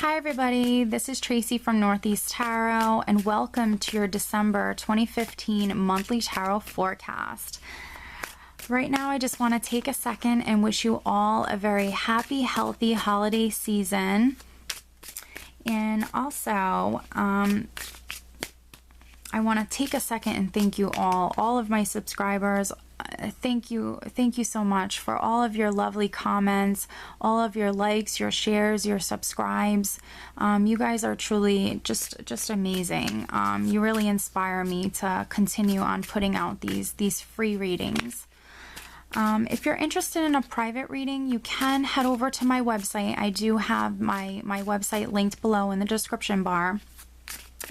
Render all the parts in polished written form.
Hi everybody, this is Tracy from Northeast Tarot and welcome to your December 2015 monthly tarot forecast. Right now I just want to take a second and wish you all a very happy, healthy holiday season. And also, I want to take a second and thank you all of my subscribers. Thank you so much for all of your lovely comments, all of your likes, your shares, your subscribes. You guys are truly just amazing. You really inspire me to continue on putting out these free readings. If you're interested in a private reading, you can head over to my website. I do have my website linked below in the description bar.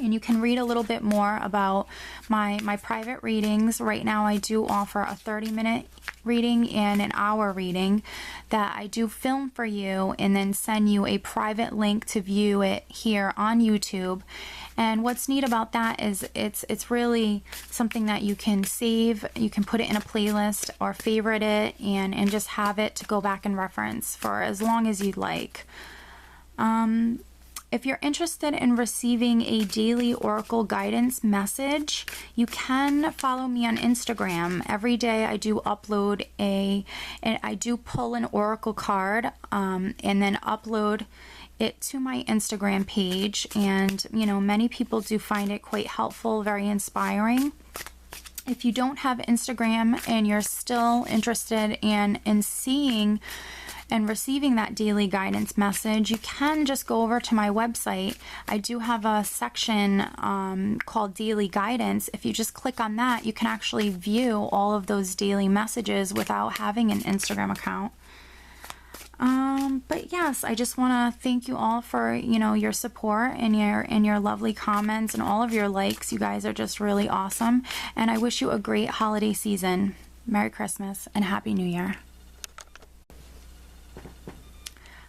And you can read a little bit more about my private readings. Right now I do offer a 30-minute reading and an hour reading that I do film for you and then send you a private link to view it here on YouTube. And what's neat about that is it's really something that you can save. You can put it in a playlist or favorite it and just have it to go back and reference for as long as you'd like. If you're interested in receiving a daily oracle guidance message, you can follow me on Instagram. Every day I do upload and I do pull an oracle card and then upload it to my Instagram page. And, you know, many people do find it quite helpful, very inspiring. If you don't have Instagram and you're still interested in seeing and receiving that daily guidance message, you can just go over to my website. I do have a section called Daily Guidance. If you just click on that, you can actually view all of those daily messages without having an Instagram account. But yes, I just want to thank you all for, you know, your support and your lovely comments and all of your likes. You guys are just really awesome. And I wish you a great holiday season. Merry Christmas and Happy New Year.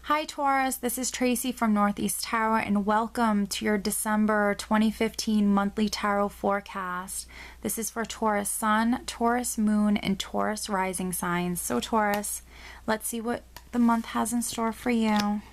Hi Taurus, this is Tracy from Northeast Tarot and welcome to your December 2015 monthly tarot forecast. This is for Taurus Sun, Taurus Moon, and Taurus Rising signs. So Taurus, let's see what the month has in store for you.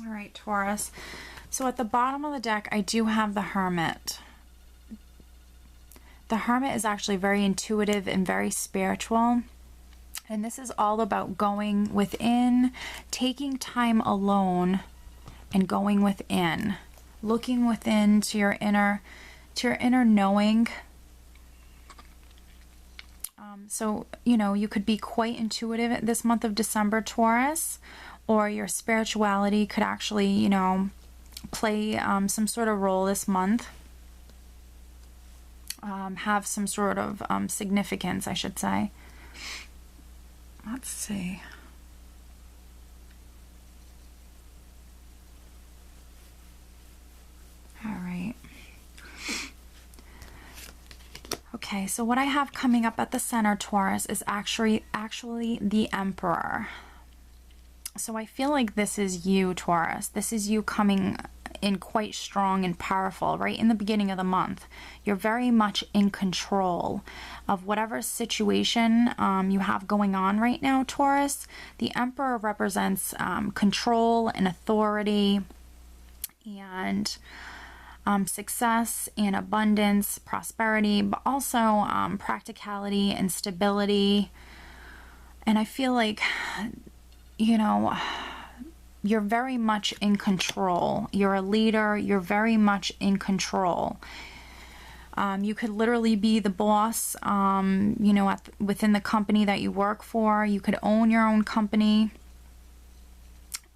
All right, Taurus. So at the bottom of the deck, I do have the Hermit. The Hermit is actually very intuitive and very spiritual. And this is all about going within, taking time alone and going within, looking within to your inner knowing. So, you know, you could be quite intuitive this month of December, Taurus, or your spirituality could actually, you know, play some sort of role this month. Have some sort of significance, I should say. Let's see. All right. Okay, so what I have coming up at the center, Taurus, is actually the Emperor. So I feel like this is you, Taurus. This is you coming in quite strong and powerful right in the beginning of the month. You're very much in control of whatever situation you have going on right now, Taurus. The Emperor represents control and authority and success and abundance, prosperity, but also practicality and stability. And I feel like, you know, you're very much in control. You're a leader. You're very much in control. You could literally be the boss, you know, within the company that you work for. You could own your own company.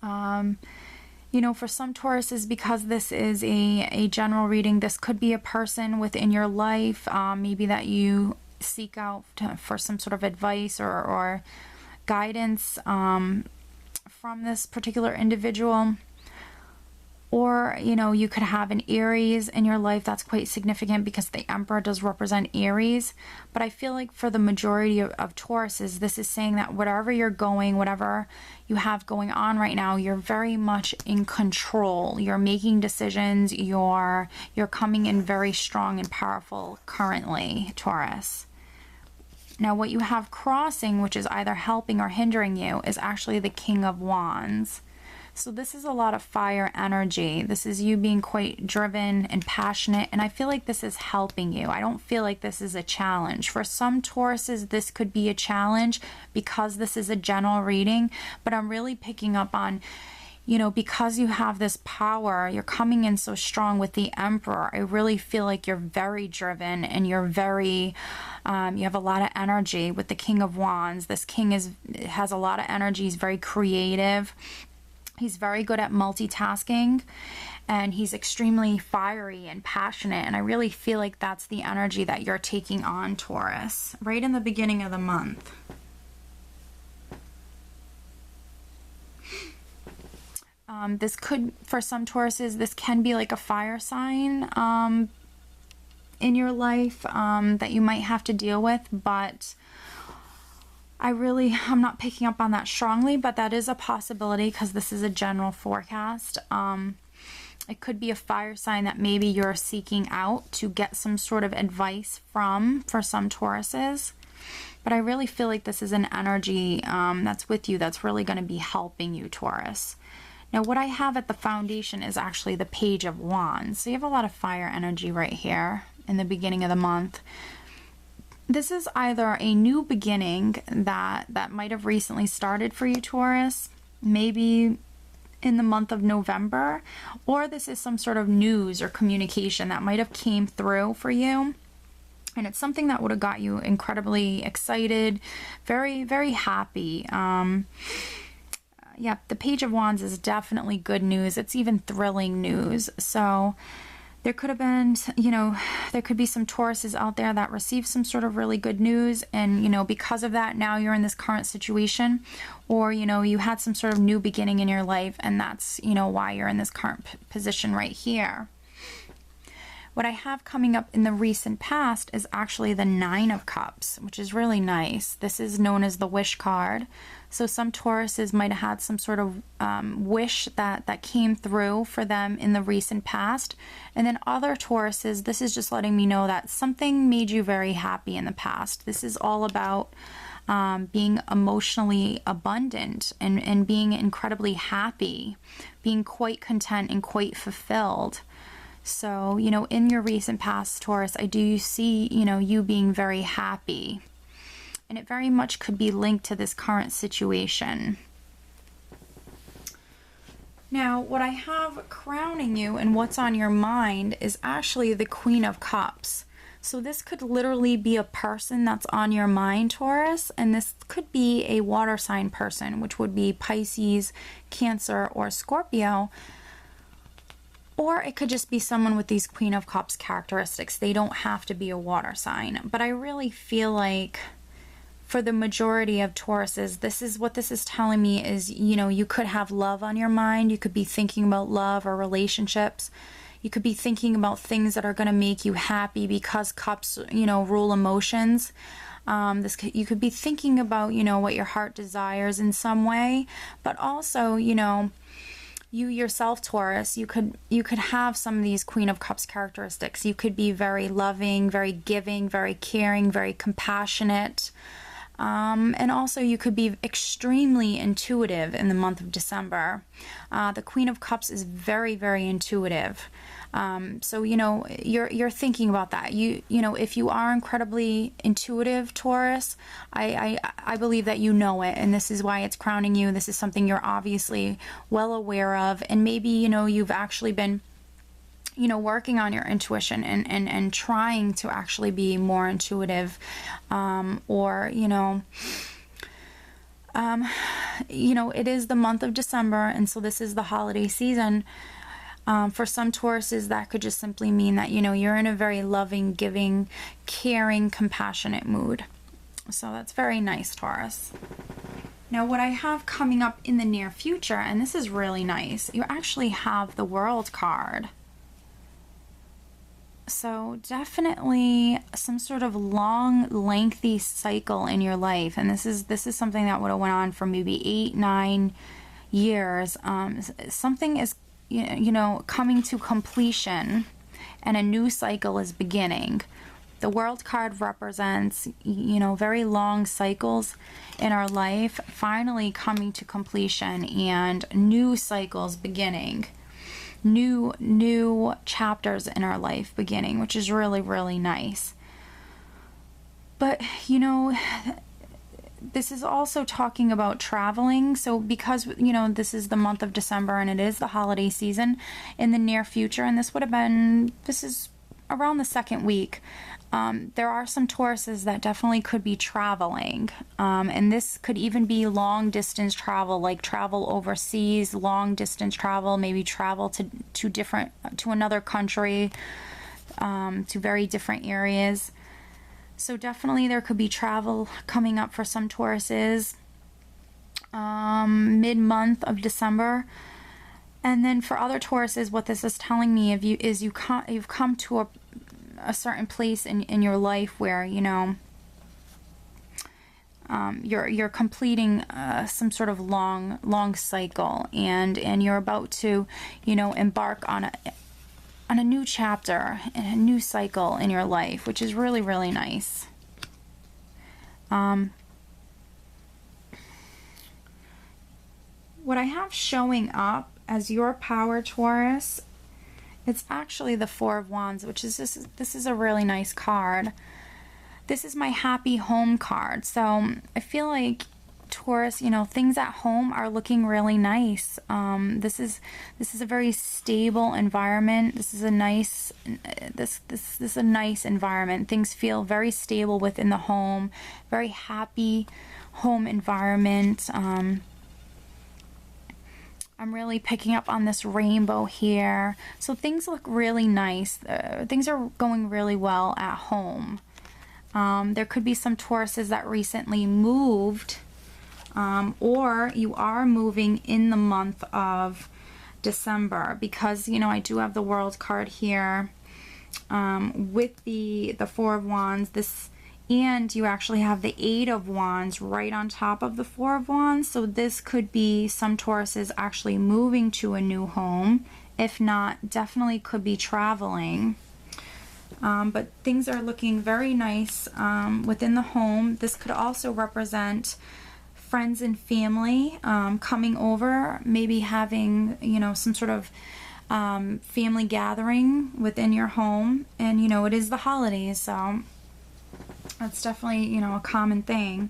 You know, for some Tauruses, because this is a general reading, this could be a person within your life, maybe that you seek out for some sort of advice or guidance from this particular individual. Or, you know, you could have an Aries in your life. That's quite significant because the Emperor does represent Aries. But I feel like for the majority of Tauruses, this is saying that whatever you're going, whatever you have going on right now, you're very much in control. You're making decisions. You're coming in very strong and powerful currently, Taurus. Now, what you have crossing, which is either helping or hindering you, is actually the King of Wands. So this is a lot of fire energy. This is you being quite driven and passionate, and I feel like this is helping you. I don't feel like this is a challenge. For some Tauruses, this could be a challenge because this is a general reading, but I'm really picking up on, you know, because you have this power, you're coming in so strong with the Emperor. I really feel like you're very driven and you're very, you have a lot of energy with the King of Wands. This king has a lot of energy. He's very creative. He's very good at multitasking, and he's extremely fiery and passionate, and I really feel like that's the energy that you're taking on, Taurus, right in the beginning of the month. This could, for some Tauruses, this can be like a fire sign in your life that you might have to deal with, but I'm not picking up on that strongly, but that is a possibility because this is a general forecast. It could be a fire sign that maybe you're seeking out to get some sort of advice from, for some Tauruses. But I really feel like this is an energy that's with you that's really going to be helping you, Taurus. Now, what I have at the foundation is actually the Page of Wands. So you have a lot of fire energy right here in the beginning of the month. This is either a new beginning that might have recently started for you, Taurus, maybe in the month of November, or this is some sort of news or communication that might have came through for you. And it's something that would have got you incredibly excited, very, very happy. Yeah, the Page of Wands is definitely good news. It's even thrilling news. So there could have been, you know, there could be some Tauruses out there that received some sort of really good news, and, you know, because of that, now you're in this current situation, or, you know, you had some sort of new beginning in your life, and that's, you know, why you're in this current position right here. What I have coming up in the recent past is actually the Nine of Cups, which is really nice. This is known as the wish card. So some Tauruses might have had some sort of wish that came through for them in the recent past. And then other Tauruses, this is just letting me know that something made you very happy in the past. This is all about being emotionally abundant and being incredibly happy, being quite content and quite fulfilled. So, you know, in your recent past, Taurus, I do see, you know, you being very happy. And it very much could be linked to this current situation. Now, what I have crowning you and what's on your mind is actually the Queen of Cups. So this could literally be a person that's on your mind, Taurus, and this could be a water sign person, which would be Pisces, Cancer, or Scorpio. Or it could just be someone with these Queen of Cups characteristics. They don't have to be a water sign. But I really feel like for the majority of Tauruses, this is what this is telling me is, you know, you could have love on your mind. You could be thinking about love or relationships. You could be thinking about things that are going to make you happy because cups, you know, rule emotions. You could be thinking about, you know, what your heart desires in some way. But also, you know, you yourself, Taurus, you could have some of these Queen of Cups characteristics. You could be very loving, very giving, very caring, very compassionate. And also you could be extremely intuitive in the month of December. The Queen of Cups is very, very intuitive. So, you know, you're thinking about that. You know, if you are incredibly intuitive, Taurus, I believe that you know it, and this is why it's crowning you. This is something you're obviously well aware of, and maybe, you know, you've actually been you know, working on your intuition and trying to actually be more intuitive, or, it is the month of December, and so this is the holiday season. For some Tauruses, that could just simply mean that, you're in a very loving, giving, caring, compassionate mood. So that's very nice, Taurus. Now, what I have coming up in the near future, and this is really nice, you actually have the World card. So definitely some sort of long, lengthy cycle in your life, and this is something that would have went on for maybe 8-9 years. Something is coming to completion, and a new cycle is beginning. The World card represents very long cycles in our life finally coming to completion, and new cycles beginning. New chapters in our life beginning, which is really, really nice. But this is also talking about traveling. So because this is the month of December and it is the holiday season in the near future, and this is around the second week, there are some Tauruses that definitely could be traveling, and this could even be long distance travel, like travel overseas, long distance travel, maybe travel to another country, to very different areas. So definitely there could be travel coming up for some Tauruses, mid-month of December. And then for other Tauruses, what this is telling me is you've come to a certain place in your life where you're completing some sort of long cycle, and you're about to embark on a new chapter and a new cycle in your life, which is really, really nice. What I have showing up as your power, Taurus, it's actually the Four of Wands, which is this is a really nice card. This is my happy home card. So I feel like, Taurus, things at home are looking really nice. This is a very stable environment. This is a nice environment. Things feel very stable within the home. Very happy home environment. I'm really picking up on this rainbow here. So things look really nice. Things are going really well at home. There could be some Tauruses that recently moved, or you are moving in the month of December, because I do have the World card here, with the Four of Wands, and you actually have the Eight of Wands right on top of the Four of Wands. So this could be some Tauruses actually moving to a new home. If not, definitely could be traveling. But things are looking very nice within the home. This could also represent friends and family coming over, maybe having some sort of family gathering within your home. And it is the holidays, so that's definitely a common thing.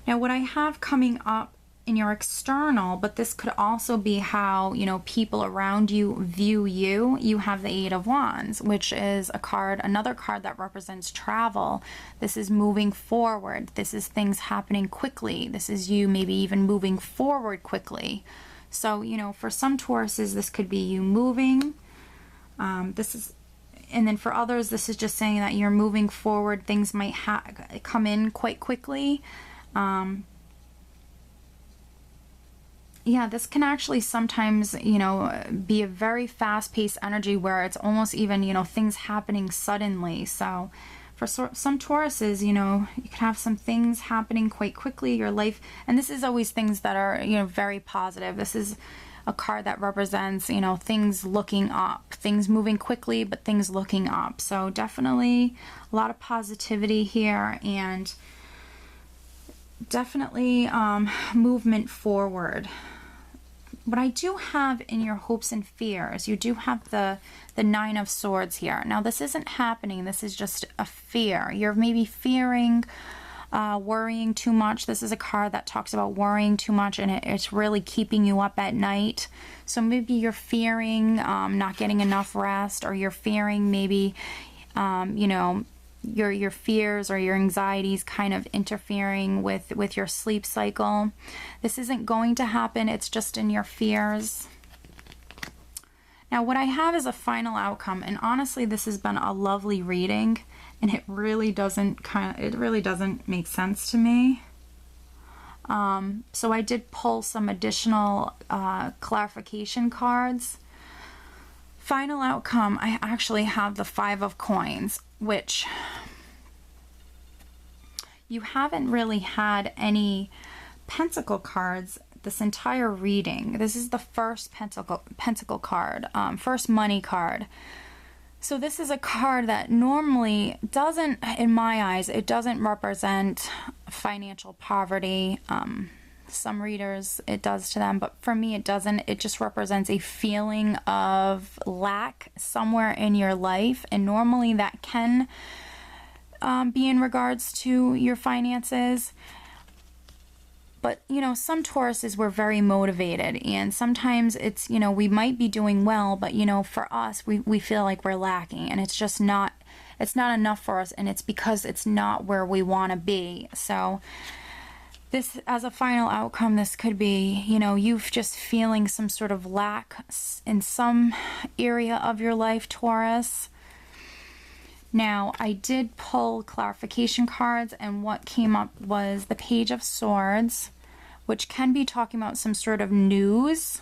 Now, what I have coming up in your external, but this could also be how people around you view you. You have the Eight of Wands, which is another card that represents travel. This is moving forward. This is things happening quickly. This is you maybe even moving forward quickly. So for some Tauruses, this could be you moving. And then for others, this is just saying that you're moving forward. Things might come in quite quickly. Yeah, this can actually sometimes, be a very fast-paced energy where it's almost even, things happening suddenly. So for some Tauruses, you could have some things happening quite quickly, your life. And this is always things that are, very positive. This is a card that represents, things looking up, things moving quickly, but things looking up. So definitely a lot of positivity here, and definitely movement forward. What I do have in your hopes and fears, you do have the Nine of Swords here. Now, this isn't happening. This is just a fear. You're maybe fearing worrying too much. This is a card that talks about worrying too much, and it's really keeping you up at night. So maybe you're fearing not getting enough rest, or you're fearing maybe, you know, your fears or your anxieties kind of interfering with your sleep cycle. This isn't going to happen. It's just in your fears. Now, what I have is a final outcome, and honestly, this has been a lovely reading, and it really doesn't make sense to me. So I did pull some additional clarification cards. Final outcome, I actually have the 5 of Coins, which you haven't really had any pentacle cards this entire reading. This is the first pentacle card, first money card. So this is a card that normally doesn't, in my eyes, it doesn't represent financial poverty. Some readers, it does to them, but for me it doesn't. It just represents a feeling of lack somewhere in your life, and normally that can be in regards to your finances. But, you know, some Tauruses were very motivated, and sometimes it's, you know, we might be doing well, but, you know, for us, we feel like we're lacking, and it's just not, it's not enough for us, and it's because it's not where we want to be. So this, as a final outcome, this could be, you know, you just feeling some sort of lack in some area of your life, Taurus. Now, I did pull clarification cards, and what came up was the Page of Swords, which can be talking about some sort of news.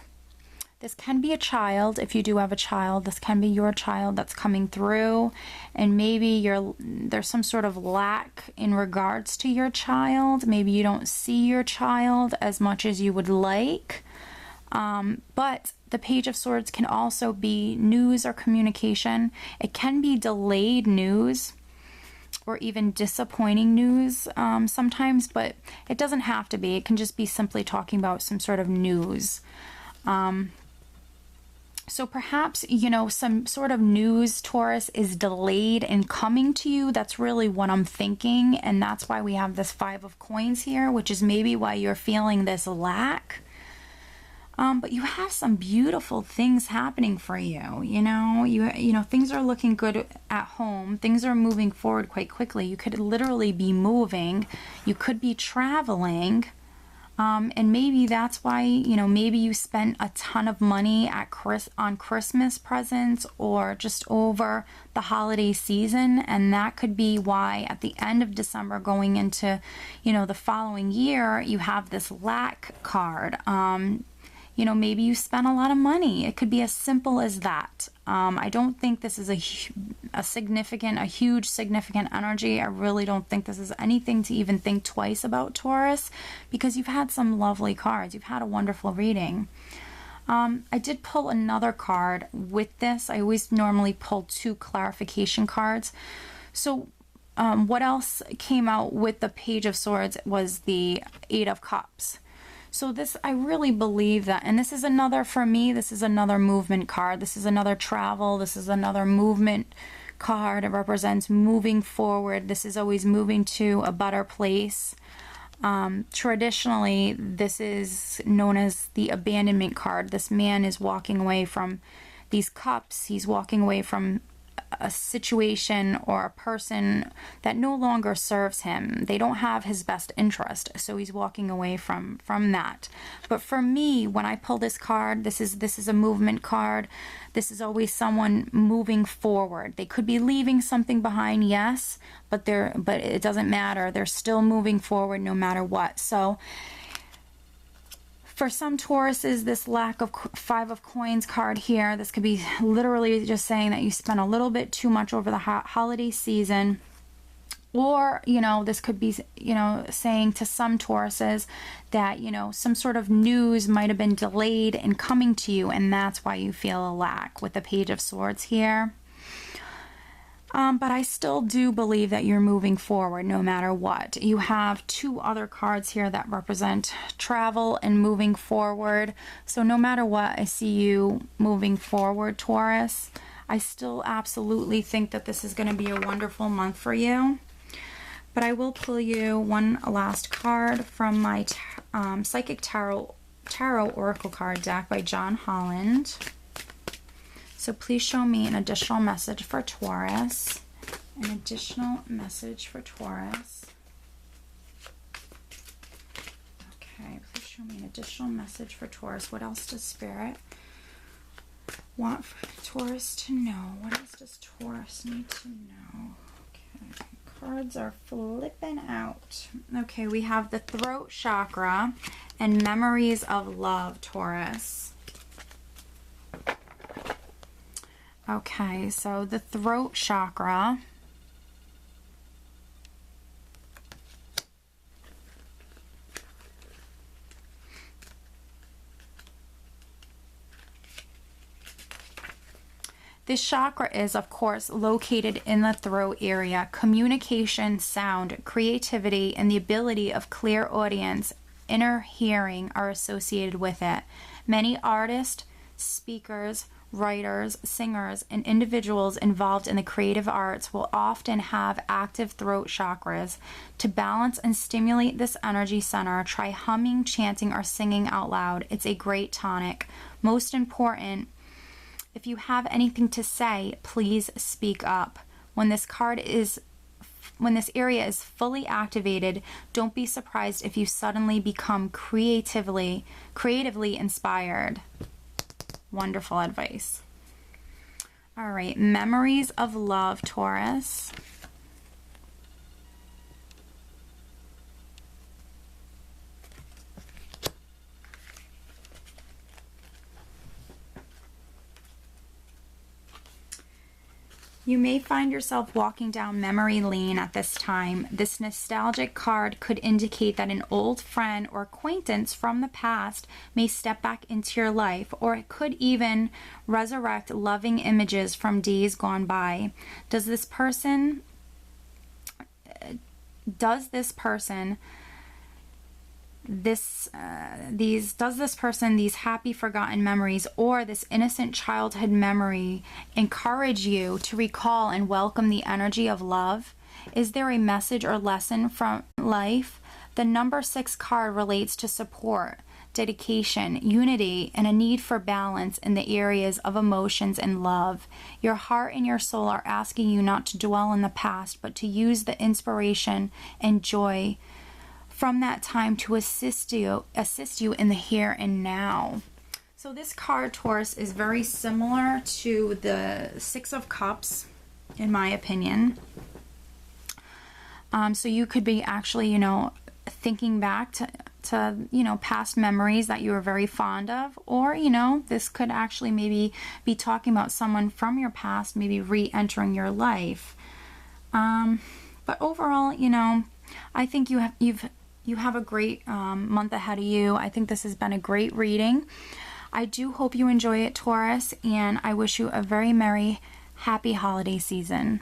This can be a child. If you do have a child, this can be your child that's coming through, and maybe there's some sort of lack in regards to your child. Maybe you don't see your child as much as you would like. But the Page of Swords can also be news or communication. It can be delayed news or even disappointing news sometimes, but it doesn't have to be. It can just be simply talking about some sort of news. So perhaps, you know, some sort of news, Taurus, is delayed in coming to you. That's really what I'm thinking, and that's why we have this 5 of Coins here, which is maybe why you're feeling this lack. But you have some beautiful things happening for you. You know, things are looking good at home. Things are moving forward quite quickly. You could literally be moving. You could be traveling. And maybe that's why, you know, maybe you spent a ton of money on Christmas presents or just over the holiday season. And that could be why at the end of December going into, you know, the following year, you have this lack card. You know, maybe you spent a lot of money. It could be as simple as that. I don't think this is a huge significant energy. I really don't think this is anything to even think twice about, Taurus, because you've had some lovely cards. You've had a wonderful reading. I did pull another card with this. I always normally pull 2 clarification cards. So what else came out with the Page of Swords was the 8 of Cups. So this, I really believe that, and this is another, for me, this is another movement card. This is another travel. This is another movement card. It represents moving forward. This is always moving to a better place. Traditionally, this is known as the abandonment card. This man is walking away from these cups. He's walking away from a situation or a person that no longer serves him. They don't have his best interest, so he's walking away from that. But for me, when I pull this card, this is a movement card. This is always someone moving forward. They could be leaving something behind, yes, but it doesn't matter. They're still moving forward no matter what. So for some Tauruses, this lack of 5 of Coins card here, this could be literally just saying that you spent a little bit too much over the holiday season. Or, you know, this could be, you know, saying to some Tauruses that, you know, some sort of news might have been delayed in coming to you, and that's why you feel a lack with the Page of Swords here. But I still do believe that you're moving forward no matter what. You have 2 other cards here that represent travel and moving forward. So no matter what, I see you moving forward, Taurus. I still absolutely think that this is going to be a wonderful month for you. But I will pull you one last card from my Psychic Tarot Oracle card deck by John Holland. So please show me an additional message for Taurus. An additional message for Taurus. Okay, please show me an additional message for Taurus. What else does Spirit want for Taurus to know? What else does Taurus need to know? Okay, cards are flipping out. Okay, we have the throat chakra and memories of love, Taurus. Okay, so the throat chakra. This chakra is, of course, located in the throat area. Communication, sound, creativity, and the ability of clear audience, inner hearing are associated with it. Many artists, speakers, writers, singers, and individuals involved in the creative arts will often have active throat chakras. To balance and stimulate this energy center, try humming, chanting, or singing out loud. It's a great tonic. Most important, if you have anything to say, please speak up. When this area is fully activated, don't be surprised if you suddenly become creatively inspired. Wonderful advice. All right, memories of love, Taurus. You may find yourself walking down memory lane at this time. This nostalgic card could indicate that an old friend or acquaintance from the past may step back into your life, or it could even resurrect loving images from days gone by. Does this person these happy forgotten memories or this innocent childhood memory encourage you to recall and welcome the energy of love? Is there a message or lesson from life? The number 6 card relates to support, dedication, unity, and a need for balance in the areas of emotions and love. Your heart and your soul are asking you not to dwell in the past, but to use the inspiration and joy from that time to assist you in the here and now. So this card, Taurus, is very similar to the 6 of Cups, in my opinion. So you could be actually, thinking back to past memories that you were very fond of, or, this could actually maybe be talking about someone from your past, maybe re-entering your life. But overall, I think you have a great month ahead of you. I think this has been a great reading. I do hope you enjoy it, Taurus, and I wish you a very merry, happy holiday season.